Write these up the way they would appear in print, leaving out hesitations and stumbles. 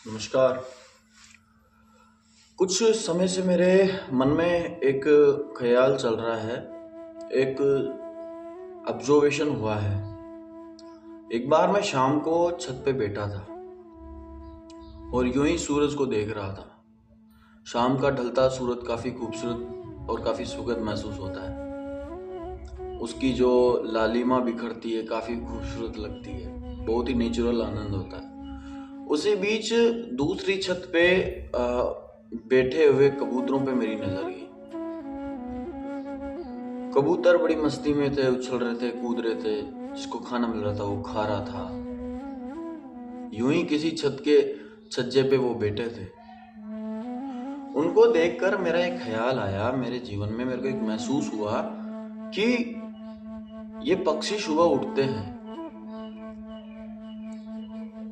नमस्कार। कुछ समय से मेरे मन में एक ख्याल चल रहा है, एक ऑब्जर्वेशन हुआ है। एक बार मैं शाम को छत पे बैठा था और यूं ही सूरज को देख रहा था। शाम का ढलता सूरज काफ़ी खूबसूरत और काफ़ी सुखद महसूस होता है। उसकी जो लालिमा बिखरती है काफ़ी खूबसूरत लगती है, बहुत ही नेचुरल आनंद होता है। उसी बीच दूसरी छत पे बैठे हुए कबूतरों पे मेरी नजर गई। कबूतर बड़ी मस्ती में थे, उछल रहे थे, कूद रहे थे। जिसको खाना मिल रहा था वो खा रहा था। यूं ही किसी छत के छज्जे पे वो बैठे थे। उनको देखकर मेरा एक ख्याल आया, मेरे जीवन में मेरे को एक महसूस हुआ कि ये पक्षी सुबह उठते हैं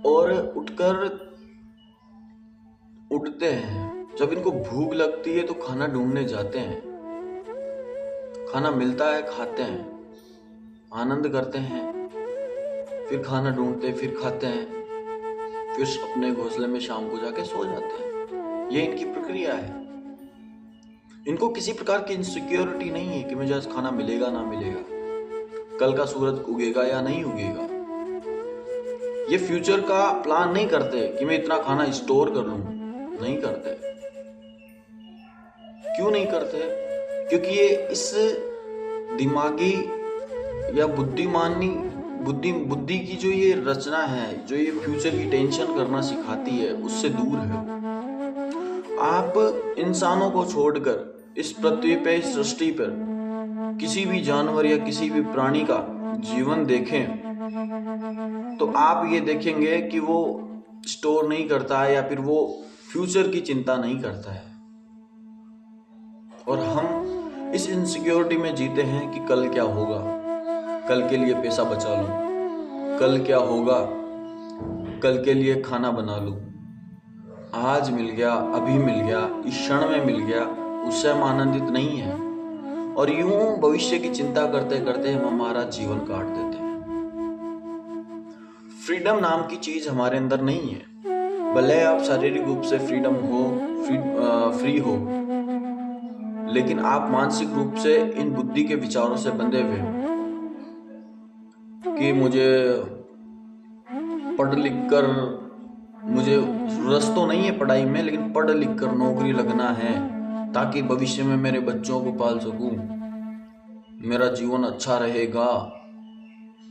और उठकर उड़ते हैं। जब इनको भूख लगती है तो खाना ढूंढने जाते हैं। खाना मिलता है, खाते हैं, आनंद करते हैं, फिर खाना ढूंढते हैं, फिर खाते हैं, फिर अपने घोंसले में शाम को जाके सो जाते हैं। ये इनकी प्रक्रिया है। इनको किसी प्रकार की इनसिक्योरिटी नहीं है कि मुझे आज खाना मिलेगा ना मिलेगा, कल का सूरज उगेगा या नहीं उगेगा। ये फ्यूचर का प्लान नहीं करते कि मैं इतना खाना स्टोर कर लूं, नहीं करते। क्यों नहीं करते? क्योंकि ये इस दिमागी या बुद्धि की जो ये रचना है, जो ये फ्यूचर की टेंशन करना सिखाती है, उससे दूर है। आप इंसानों को छोड़कर इस पृथ्वी पे, इस सृष्टि पर किसी भी जानवर या किसी भी प्राणी का जीवन देखें तो आप ये देखेंगे कि वो स्टोर नहीं करता है या फिर वो फ्यूचर की चिंता नहीं करता है। और हम इस इनसिक्योरिटी में जीते हैं कि कल क्या होगा, कल के लिए पैसा बचा लूं, कल क्या होगा, कल के लिए खाना बना लूं। आज मिल गया, अभी मिल गया, इस क्षण में मिल गया, उससे हम आनंदित नहीं हैं। और यूं भविष्य की चिंता करते करते हम हमारा जीवन काट देते हैं। फ्रीडम नाम की चीज हमारे अंदर नहीं है। भले आप शारीरिक रूप से फ्री हो, लेकिन आप मानसिक रूप से इन बुद्धि के विचारों से बंधे हुए हो कि मुझे पढ़ लिख कर, मुझे रस तो नहीं है पढ़ाई में, लेकिन पढ़ लिख कर नौकरी लगना है ताकि भविष्य में मेरे बच्चों को पाल सकूं, मेरा जीवन अच्छा रहेगा।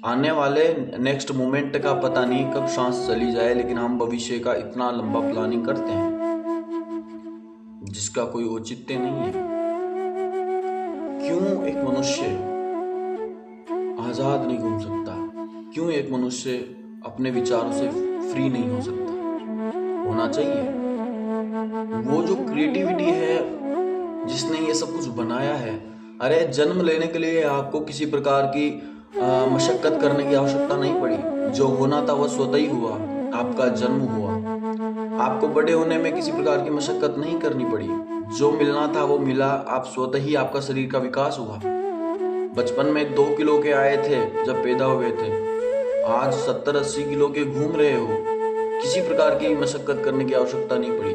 आने वाले नेक्स्ट मोमेंट का पता नहीं कब सांस चली जाए, लेकिन हम भविष्य का इतना लंबा प्लानिंग करते हैं जिसका कोई औचित्य नहीं है। क्यों एक मनुष्य आजाद नहीं घूम सकता? क्यों एक मनुष्य अपने विचारों से फ्री नहीं हो सकता? होना चाहिए। वो जो क्रिएटिविटी है जिसने ये सब कुछ बनाया है, अरे जन्म लेने के लिए आपको किसी प्रकार की मशक्कत करने की आवश्यकता नहीं पड़ी। जो होना था वह स्वतः ही हुआ, आपका जन्म हुआ। आपको बड़े होने में किसी प्रकार की मशक्कत नहीं करनी पड़ी। जो मिलना था वो मिला, आप स्वतः ही, आपका शरीर का विकास हुआ। बचपन में 2 किलो के आए थे जब पैदा हुए थे, आज 70-80 किलो के घूम रहे हो। किसी प्रकार की मशक्कत करने की आवश्यकता नहीं पड़ी।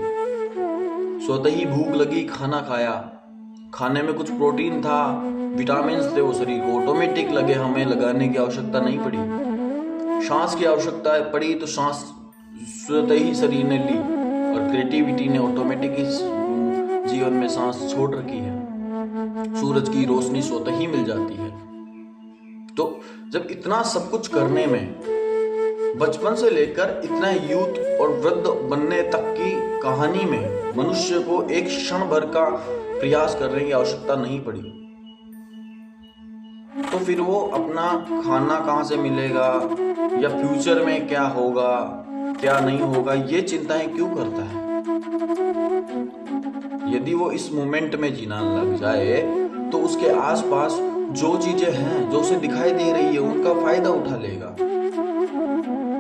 स्वतः ही भूख लगी, खाना खाया, खाने में कुछ प्रोटीन था, विटामिन थे, वो शरीर को ऑटोमेटिक लगे, हमें लगाने की आवश्यकता नहीं पड़ी। सांस की आवश्यकता पड़ी तो सांस स्वतः ही शरीर ने ली, और क्रिएटिविटी ने ऑटोमेटिक इस जीवन में सांस छोड़ रखी है। सूरज की रोशनी स्वतः ही मिल जाती है। तो जब इतना सब कुछ करने में, बचपन से लेकर इतना यूथ और वृद्ध बनने तक की कहानी में मनुष्य को एक क्षण भर का प्रयास करने की आवश्यकता नहीं पड़ी, तो फिर वो अपना खाना कहां से मिलेगा या फ्यूचर में क्या होगा क्या नहीं होगा, ये चिंताएं क्यों करता है? यदि वो इस मोमेंट में जीना लग जाए तो उसके आसपास जो चीजें हैं, जो उसे दिखाई दे रही है, उनका फायदा उठा लेगा।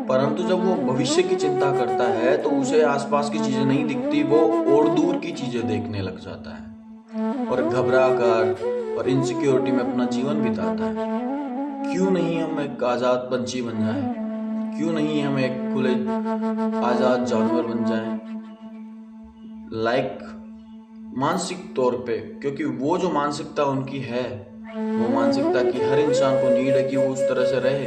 परंतु जब वो भविष्य की चिंता करता है तो उसे आसपास की चीजें नहीं दिखती, वो और दूर की चीजें देखने लग जाता है और घबरा कर और इनसिक्योरिटी में अपना जीवन बिताता है। क्यों नहीं हम एक आजाद पंछी बन जाए? क्यों नहीं हम एक खुले आजाद जानवर बन जाएं, मानसिक तौर पे, क्योंकि वो जो मानसिकता उनकी है, वो मानसिकता की हर इंसान को नीड है कि वो उस तरह से रहे।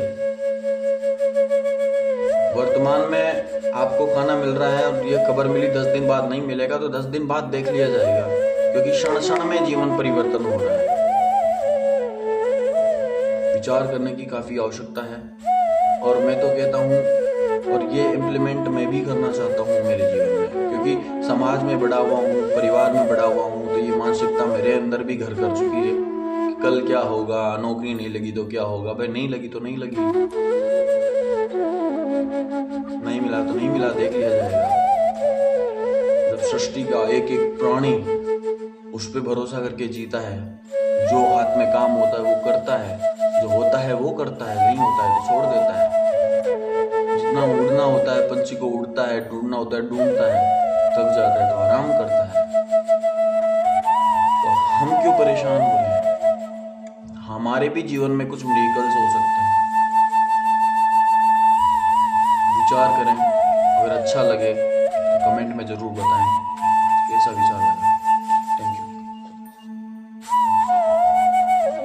वर्तमान में आपको खाना मिल रहा है और ये खबर मिली 10 दिन बाद नहीं मिलेगा, तो 10 दिन बाद देख लिया जाएगा, क्योंकि क्षण क्षण में जीवन परिवर्तन हो रहा है। विचार करने की काफी आवश्यकता है, और मैं तो कहता हूँ, और ये इम्प्लीमेंट मैं भी करना चाहता हूँ मेरे जीवन में, क्योंकि समाज में बड़ा हुआ हूँ, परिवार में बड़ा हुआ हूँ, तो ये मानसिकता मेरे अंदर भी घर कर चुकी है कि कल क्या होगा, नौकरी नहीं लगी तो क्या होगा। भाई नहीं लगी तो नहीं लगी, नहीं मिला तो नहीं मिला, देख लिया जाएगा। जब सृष्टि का एक एक प्राणी उस पर भरोसा करके जीता है, जो हाथ में काम होता है वो करता है, जो होता है वो करता है, नहीं होता है तो छोड़ देता है। जितना उड़ना होता है पंछी को उड़ता है, ढूंढना होता है ढूंढता है, थक जाता है तो आराम करता है। तो हम क्यों परेशान हो रहे हैं? हमारे भी जीवन में कुछ मिरेकल्स हो सकते हैं। विचार करें, अगर अच्छा लगे तो कमेंट में जरूर बताएं कैसा विचार लगा।